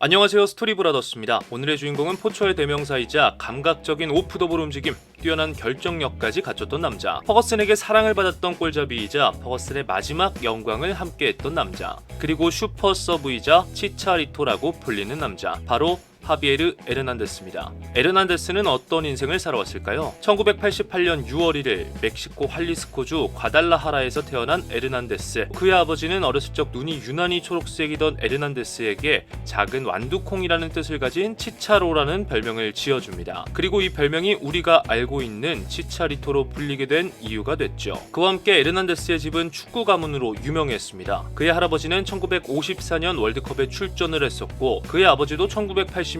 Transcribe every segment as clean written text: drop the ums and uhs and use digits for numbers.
안녕하세요, 스토리브라더스입니다. 오늘의 주인공은 포처의 대명사이자 감각적인 오프더볼 움직임, 뛰어난 결정력까지 갖췄던 남자, 퍼거슨에게 사랑을 받았던 골잡이이자 퍼거슨의 마지막 영광을 함께했던 남자, 그리고 슈퍼 서브이자 치차리토라고 불리는 남자, 바로 하비에르 에르난데스입니다. 에르난데스는 어떤 인생을 살아왔을까요? 1988년 6월 1일 멕시코 할리스코주 과달라하라에서 태어난 에르난데스. 그의 아버지는 어렸을 적 눈이 유난히 초록색이던 에르난데스에게 작은 완두콩이라는 뜻을 가진 치차로라는 별명을 지어줍니다. 그리고 이 별명이 우리가 알고 있는 치차리토로 불리게 된 이유가 됐죠. 그와 함께 에르난데스의 집은 축구 가문으로 유명했습니다. 그의 할아버지는 1954년 월드컵에 출전을 했었고, 그의 아버지도 1986년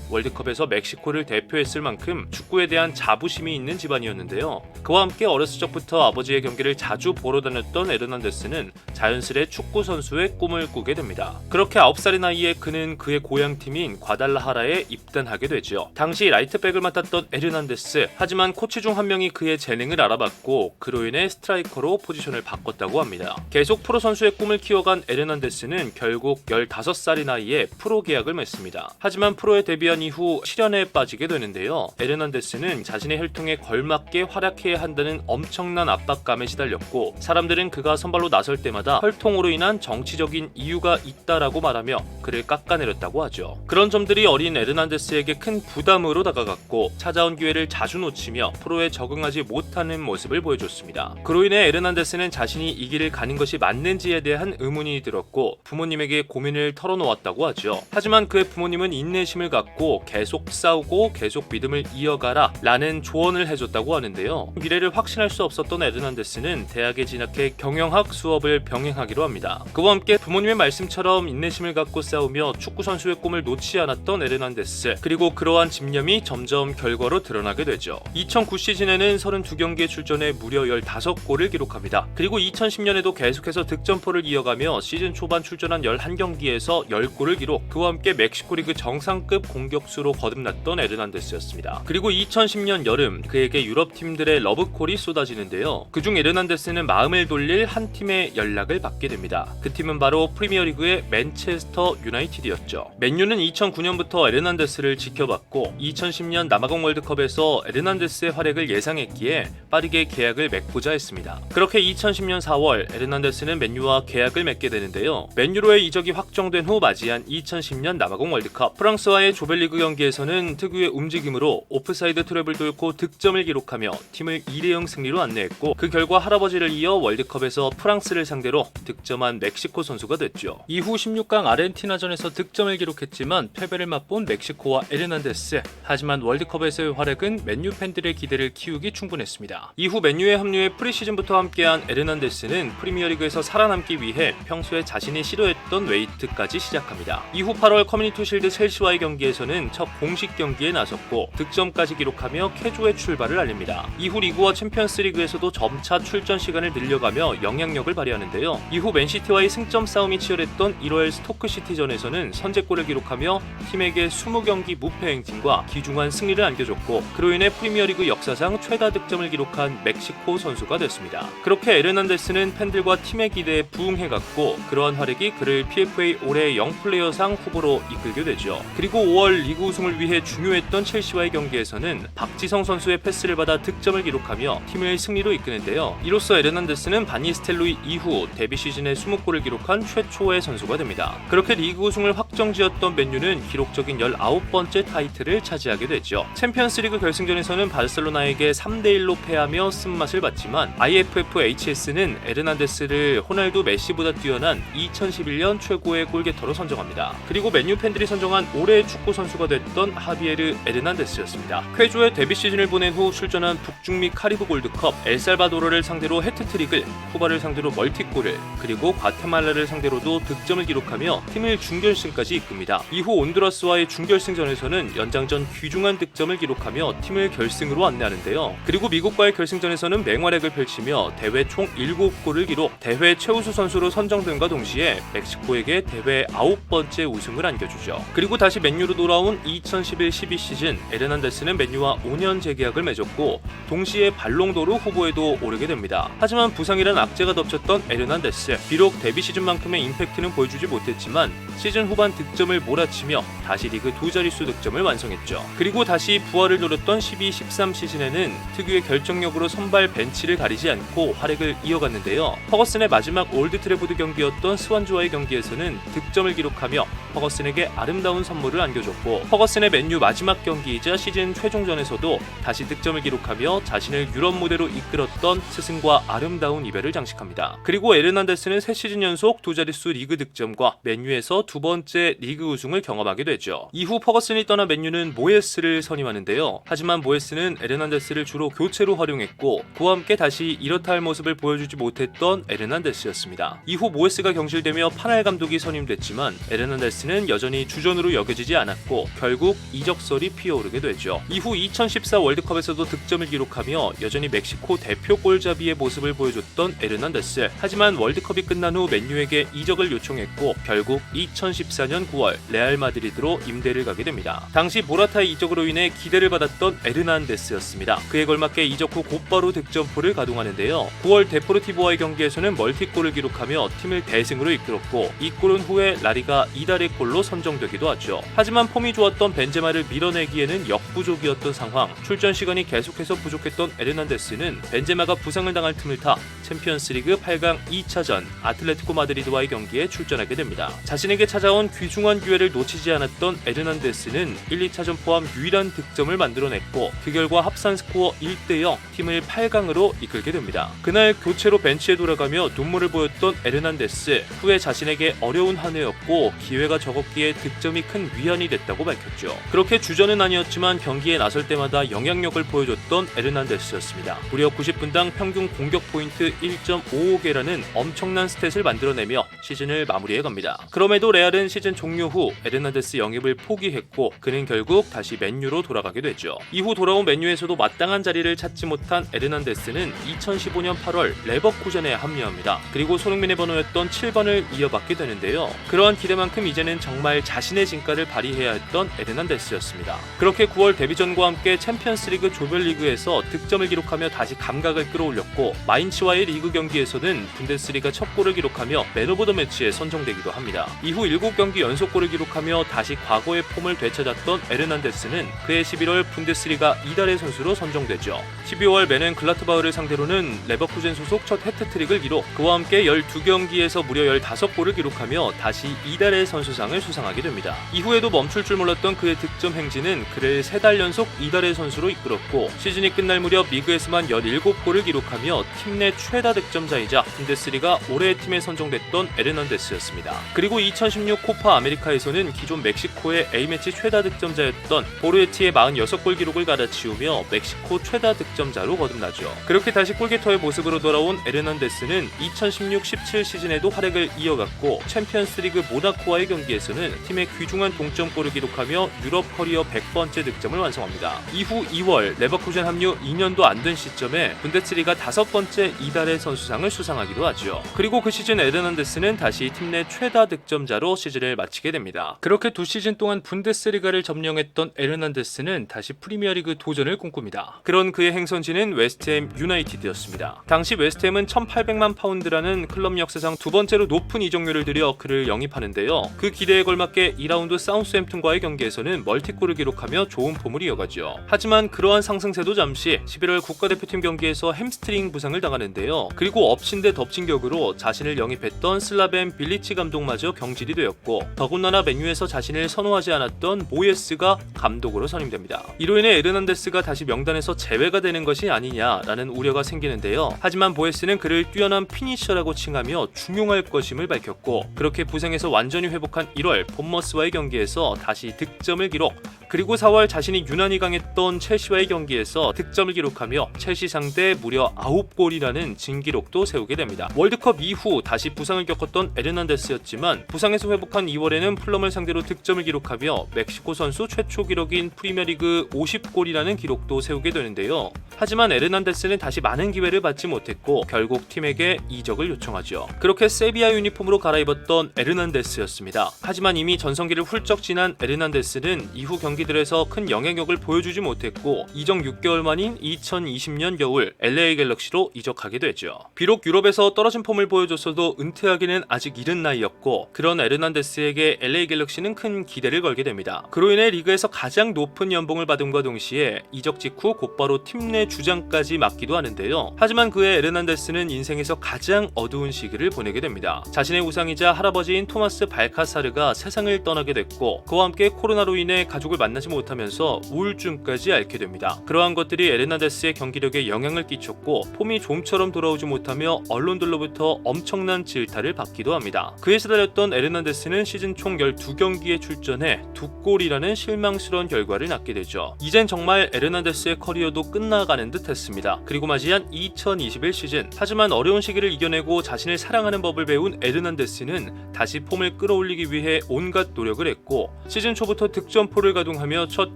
월드컵에서 멕시코를 대표했을 만큼 축구에 대한 자부심이 있는 집안이었는데요. 그와 함께 어렸을 적부터 아버지의 경기를 자주 보러 다녔던 에르난데스는 자연스레 축구 선수의 꿈을 꾸게 됩니다. 그렇게 9살의 나이에 그는 그의 고향팀인 과달라하라에 입단하게 되죠. 당시 라이트백을 맡았던 에르난데스, 하지만 코치 중 한 명이 그의 재능을 알아봤고 그로 인해 스트라이커로 포지션을 바꿨다고 합니다. 계속 프로 선수의 꿈을 키워간 에르난데스는 결국 15살의 나이에 프로 계약을 맺습니다. 하지만 프로에 데뷔한 이후 시련에 빠지게 되는데요. 에르난데스는 자신의 혈통에 걸맞게 활약해야 한다는 엄청난 압박감에 시달렸고, 사람들은 그가 선발로 나설 때마다 혈통으로 인한 정치적인 이유가 있다라고 말하며 그를 깎아내렸다고 하죠. 그런 점들이 어린 에르난데스에게 큰 부담으로 다가갔고, 찾아온 기회를 자주 놓치며 프로에 적응하지 못하는 모습을 보여줬습니다. 그로 인해 에르난데스는 자신이 이 길을 가는 것이 맞는지에 대한 의문이 들었고 부모님에게 고민을 털어놓았다고 하죠. 하지만 그의 부모님은 인내심을 갖고 계속 싸우고 계속 믿음을 이어가라 라는 조언을 해줬다고 하는데요. 미래를 확신할 수 없었던 에르난데스는 대학에 진학해 경영학 수업을 병행하기로 합니다. 그와 함께 부모님의 말씀처럼 인내심을 갖고 싸우며 축구선수의 꿈을 놓지 않았던 에르난데스, 그리고 그러한 집념이 점점 결과로 드러나게 되죠. 2009 시즌에는 32경기에 출전해 무려 15골을 기록합니다. 그리고 2010년에도 계속해서 득점포를 이어가며 시즌 초반 출전한 11경기에서 10골을 기록, 그와 함께 멕시코 리그 정상급 공격수로 거듭났던 에르난데스였습니다. 그리고 2010년 여름 그에게 유럽 팀들의 러브콜이 쏟아지는데요. 그중 에르난데스는 마음을 돌릴 한 팀의 연락을 받게 됩니다. 그 팀은 바로 프리미어리그의 맨체스터 유나이티드였죠. 맨유는 2009년부터 에르난데스를 지켜봤고 2010년 남아공 월드컵에서 에르난데스의 활약을 예상했기에 빠르게 계약을 맺고자 했습니다. 그렇게 2010년 4월 에르난데스는 맨유와 계약을 맺게 되는데요. 맨유로의 이적이 확정된 후 맞이한 2010년 남아공 월드컵, 프랑스와의 조별리그 경기에서는 특유의 움직임으로 오프사이드 트랩을 뚫고 득점을 기록하며 팀을 2대0 승리로 안내했고, 그 결과 할아버지를 이어 월드컵에서 프랑스를 상대로 득점한 멕시코 선수가 됐죠. 이후 16강 아르헨티나전에서 득점을 기록했지만 패배를 맛본 멕시코와 에르난데스, 하지만 월드컵에서의 활약은 맨유 팬들의 기대를 키우기 충분했습니다. 이후 맨유에 합류해 프리시즌부터 함께한 에르난데스는 프리미어리그에서 살아남기 위해 평소에 자신이 싫어했던 웨이트까지 시작합니다. 이후 8월 커뮤니티 실드 첼시와의 경기에서는 첫 공식 경기에 나섰고 득점까지 기록하며 쾌조의 출발을 알립니다. 이후 리그와 챔피언스리그에서도 점차 출전 시간을 늘려가며 영향력을 발휘하는데요. 이후 맨시티와의 승점 싸움이 치열했던 1월 스토크시티전에서는 선제골을 기록하며 팀에게 20경기 무패 행진과 귀중한 승리를 안겨줬고, 그로 인해 프리미어리그 역사상 최다 득점을 기록한 멕시코 선수가 됐습니다. 그렇게 에르난데스는 팬들과 팀의 기대에 부응해갔고, 그러한 활약이 그를 PFA 올해 영플레이어상 후보로 이끌게 되죠. 그리고 5월 리그 우승을 위해 중요했던 첼시와의 경기에서는 박지성 선수의 패스를 받아 득점을 기록하며 팀을 승리로 이끄는데요. 이로써 에르난데스는 바니스텔로이 이후 데뷔 시즌에 20골을 기록한 최초의 선수가 됩니다. 그렇게 리그 우승을 확정지었던 맨유는 기록적인 19번째 타이틀을 차지하게 되죠. 챔피언스리그 결승전에서는 바르셀로나에게 3대1로 패하며 쓴맛을 봤지만 IFFHS는 에르난데스를 호날두 메시보다 뛰어난 2011년 최고의 골게터로 선정합니다. 그리고 맨유 팬들이 선정한 올해의 축구 선수가 됐던 하비에르 에르난데스였습니다. 쾌조의 데뷔 시즌을 보낸 후 출전한 북중미 카리브 골드컵, 엘살바도르를 상대로 해트트릭을, 쿠바를 상대로 멀티골을, 그리고 과테말라를 상대로도 득점을 기록하며 팀을 준결승까지 이끕니다. 이후 온두라스와의 준결승전에서는 연장전 귀중한 득점을 기록하며 팀을 결승으로 안내하는데요. 그리고 미국과의 결승전에서는 맹활약을 펼치며 대회 총 7골을 기록, 대회 최우수 선수로 선정됨과 동시에 멕시코에게 대회 9번째 우승을 안겨주죠. 그리고 다시 맨유로 돌아온 2011-12 시즌 에르난데스는 맨유와 5년 재계약을 맺었고 동시에 발롱도르 후보에도 오르게 됩니다. 하지만 부상이란 악재가 덮쳤던 에르난데스, 비록 데뷔 시즌만큼의 임팩트는 보여주지 못했지만 시즌 후반 득점을 몰아치며 다시 리그 두 자릿수 득점을 완성했죠. 그리고 다시 부활을 노렸던 12-13 시즌에는 특유의 결정력으로 선발 벤치를 가리지 않고 활약을 이어갔는데요. 퍼거슨의 마지막 올드 트래포드 경기였던 스완주와의 경기에서는 득점을 기록하며 퍼거슨에게 아름다운 선물을 안겨줬고, 퍼거슨의 맨유 마지막 경기이자 시즌 최종전에서도 다시 득점을 기록하며 자신을 유럽 무대로 이끌었던 스승과 아름다운 이별을 장식합니다. 그리고 에르난데스는 3시즌 연속 두 자릿수 리그 득점과 맨유에서 두 번째 리그 우승을 경험하게 되죠. 이후 퍼거슨이 떠나 맨유는 모예스를 선임하는데요. 하지만 모예스는 에르난데스를 주로 교체로 활용했고 그와 함께 다시 이렇다 할 모습을 보여주지 못했던 에르난데스였습니다. 이후 모예스가 경질되며 파날 감독이 선임됐지만 에르난데스는 여전히 주전으로 여겨지지 않았고 결국 이적설이 피어오르게 되죠. 이후 2014 월드컵에서도 득점을 기록하며 여전히 멕시코 대표 골잡이의 모습을 보여줬던 에르난데스. 하지만 월드컵이 끝난 후 맨유에게 이적을 요청했고 결국 2014년 9월 레알 마드리드로 임대를 가게 됩니다. 당시 모라타의 이적으로 인해 기대를 받았던 에르난데스였습니다. 그에 걸맞게 이적 후 곧바로 득점포를 가동하는데요. 9월 데포르티보와의 경기에서는 멀티골을 기록하며 팀을 대승으로 이끌었고 이 골은 후에 라리가 이달의 골로 선정되기도 하죠. 하지만 폼이 좋았던 벤제마를 밀어내기에는 역부족이었던 상황, 출전 시간이 계속해서 부족했던 에르난데스는 벤제마가 부상을 당할 틈을 타 챔피언스리그 8강 2차전 아틀레티코 마드리드와의 경기에 출전하게 됩니다. 자신에게 찾아온 귀중한 기회를 놓치지 않았던 에르난데스는 1, 2차전 포함 유일한 득점을 만들어냈고 그 결과 합산 스코어 1대0 팀을 8강으로 이끌게 됩니다. 그날 교체로 벤치에 돌아가며 눈물을 보였던 에르난데스, 후에 자신에게 어려운 한 해였고 기회가 적었기에 득점이 큰 위안이 됐다고 밝혔죠. 그렇게 주전은 아니었지만 경기에 나설 때마다 영향력을 보여줬던 에르난데스였습니다. 무려 90분당 평균 공격 포인트 1.55개라는 엄청난 스탯을 만들어내며 시즌을 마무리해갑니다. 그럼에도 레알은 시즌 종료 후 에르난데스 영입을 포기했고 그는 결국 다시 맨유로 돌아가게 되죠. 이후 돌아온 맨유에서도 마땅한 자리를 찾지 못한 에르난데스는 2015년 8월 레버쿠젠에 합류합니다. 그리고 손흥민의 번호였던 7번을 이어받게 되는데요. 그러한 기대만큼 이제는 정말 자신의 진가를 발휘해야 했던 에르난데스였습니다. 그렇게 9월 데뷔전과 함께 챔피언스리그 조별리그에서 득점을 기록하며 다시 감각을 끌어올렸고 마인츠와의 리그 경기에서는 분데스리가 첫 골을 기록하며 맨 오브 더 매치에 선정되기도 합니다. 이후 7경기 연속골을 기록하며 다시 과거의 폼을 되찾았던 에르난데스는 그해 11월 분데스리가 이달의 선수로 선정되죠. 12월 맨헨 글라트바흐를 상대로는 레버쿠젠 소속 첫 해트트릭을 기록, 그와 함께 12경기에서 무려 15골을 기록하며 다시 이달의 선수상을 수상하게 됩니다. 이후에도 멈출 줄 몰랐던 그의 득점 행진은 그를 3달 연속 이달의 선수로 이끌었고 시즌이 끝날 무렵 리그에서만 17골을 기록하며 팀 내 최다 득점자이자 분데스리가 올해의 팀에 선정됐던 에르난데스였습니다. 그리고 2016 코파 아메리카에서는 기존 멕시코의 A매치 최다 득점자였던 보르에티의 46골 기록을 갈아치우며 멕시코 최다 득점자로 거듭나죠. 그렇게 다시 골게터의 모습으로 돌아온 에르난데스는 2016-17 시즌에도 활약을 이어갔고 챔피언스리그 모나코와의 경기에서는 팀의 귀중한 동점골을 기록하며 유럽 커리어 100번째 득점을 완성합니다. 이후 2월 레버쿠젠 합류 2년도 안 된 시점에 분데스리가 5번째 이달의 선수상을 수상하기도 하죠. 그리고 그 시즌 에르난데스는 다시 팀 내 최다 득점자로 시즌을 마치게 됩니다. 그렇게 두 시즌 동안 분데스리가를 점령했던 에르난데스는 다시 프리미어리그 도전을 꿈꿉니다. 그런 그의 행선지는 웨스트햄 유나이티드였습니다. 당시 웨스트햄은 1,800만 파운드라는 클럽 역사상 두 번째로 높은 이적료를 들여 그를 영입하는데요. 그 기대에 걸맞게 2라운드 사우스햄튼과의 경기에서는 멀티골을 기록하며 좋은 폼을 이어가죠. 하지만 그러한 상승세도 잠시 11월 국가대표팀 경기에서 햄스트링 부상을 당하는데요. 그리고 엎친 데 덮친 격으로 자신을 영입했던 슬라벤 빌리치 감독마저 경질이 되었고 더군다나 맨유에서 자신을 선호하지 않았던 모예스가 감독으로 선임됩니다. 이로 인해 에르난데스가 다시 명단에서 제외가 되는 것이 아니냐라는 우려가 생기는데요. 하지만 모예스는 그를 뛰어난 피니셔라고 칭하며 중용할 것임을 밝혔고 그렇게 부상에서 완전히 회복한 1월 본머스와의 경기에서 다시 득점을 기록, 그리고 4월 자신이 유난히 강했던 첼시와의 경기에서 득점을 기록하며 첼시 상대 무려 9골이라는 진기록도 세우게 됩니다. 월드컵 이후 다시 부상을 겪었던 에르난데스였지만 부상에서 회복한 2월에는 풀럼을 상대로 득점을 기록하며 멕시코 선수 최초 기록인 프리미어리그 50골이라는 기록도 세우게 되는데요. 하지만 에르난데스는 다시 많은 기회를 받지 못했고 결국 팀에게 이적을 요청하죠. 그렇게 세비야 유니폼으로 갈아입었던 에르난데스였습니다. 하지만 이미 전성기를 훌쩍 지난 에르난데스는 이후 경기들에서 큰 영향력을 보여주지 못했고 이적 6개월 만인 2020년 겨울 LA 갤럭시로 이적하게 되죠. 비록 유럽에서 떨어진 폼을 보여줬어도 은퇴하기는 아직 이른 나이였고 그런 에르난데스에게 LA 갤럭시는 큰 기대를 걸게 됩니다. 그로 인해 리그에서 가장 높은 연봉을 받음과 동시에 이적 직후 곧바로 팀 내 주장까지 맡기도 하는데요. 하지만 그의 에르난데스는 인생에서 가장 어두운 시기를 보내게 됩니다. 자신의 우상이자 할아버지인 토마스 발카사르가 세상을 떠나게 됐고 그와 함께 코로나로 인해 가족을 만나지 못하면서 우울증까지 앓게 됩니다. 그러한 것들이 에르난데스의 경기력에 영향을 끼쳤고 폼이 좀처럼 돌아오지 못하며 언론들로부터 엄청난 질타를 받기도 합니다. 그에 시달렸던 에르난데스는 시즌 총 12경기에 출전해 2골이라는 실망스러운 결과를 낳게 되죠. 이젠 정말 에르난데스의 커리어도 끝나가는 듯 했습니다. 그리고 맞이한 2021 시즌. 하지만 어려운 시기를 이겨내고 자신을 사랑하는 법을 배운 에르난데스는 다시 폼을 끌어올리기 위해 온갖 노력을 했고 시즌 초부터 득점포를 가동하며 첫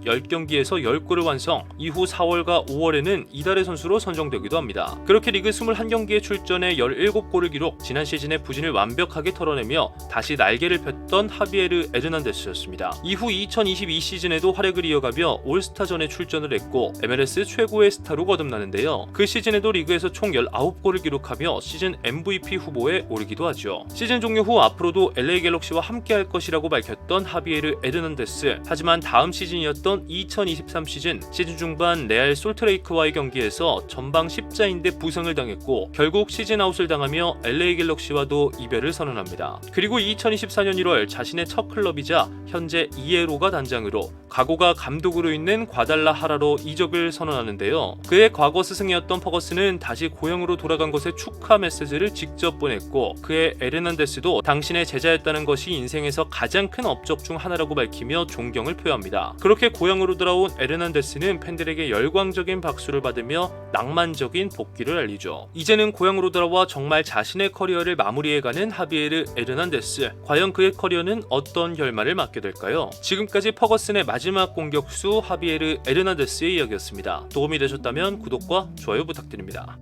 10경기에서 10골을 완성. 이후 4월과 5월에는 이달의 선수로 선정되기도 합니다. 그렇게 리그 21경기에 출전해 17골을 기록. 지난 시즌의 부진을 완벽하게 털어내며 다시 날개를 폈던 하비에르 에르난데스였습니다. 이후 2022 시즌에도 활약을 이어가며 올스타전에 출전을 했고 MLS 최고의 스타로 거듭나는데요. 그 시즌에도 리그에서 총 19골을 기록하며 시즌 MVP 후보에 오르기도 하죠. 시즌 종료 후 앞으로도 LA 갤럭시와 함께할 것이라고 밝혔던 하비에르 에르난데스. 하지만 다음 시즌이었던 2023 시즌 중반 레알 솔트레이크와의 경기에서 전방 십자인대 부상을 당했고 결국 시즌 아웃을 당하며 LA 갤럭시와도 이별을 선언합니다. 그리고 2024년 1월 자신의 첫 클럽이자 현재 이에로가 단장으로 과거가 감독으로 있는 과달라하라로 이적을 선언하는데요. 그의 과거 스승이었던 퍼거슨은 다시 고향으로 돌아간 것에 축하 메시지를 직접 보냈고 그의 에르난데스도 당신의 제자였다는 것이 인생에서 가장 큰 업적 중 하나라고 밝히며 존경을 표합니다. 그렇게 고향으로 돌아온 에르난데스는 팬들에게 열광적인 박수를 받으며 낭만적인 복귀를 알리죠. 이제는 고향으로 돌아와 정말 자신의 커리어를 마무리해가는 하비에르 에르난데스. 과연 그의 커리어는 어떤 결말을 맞게 될까요? 지금까지 퍼거슨의 마지막 공격수 하비에르 에르난데스의 이야기였습니다. 도움이 되셨다면 구독과 좋아요 부탁드립니다.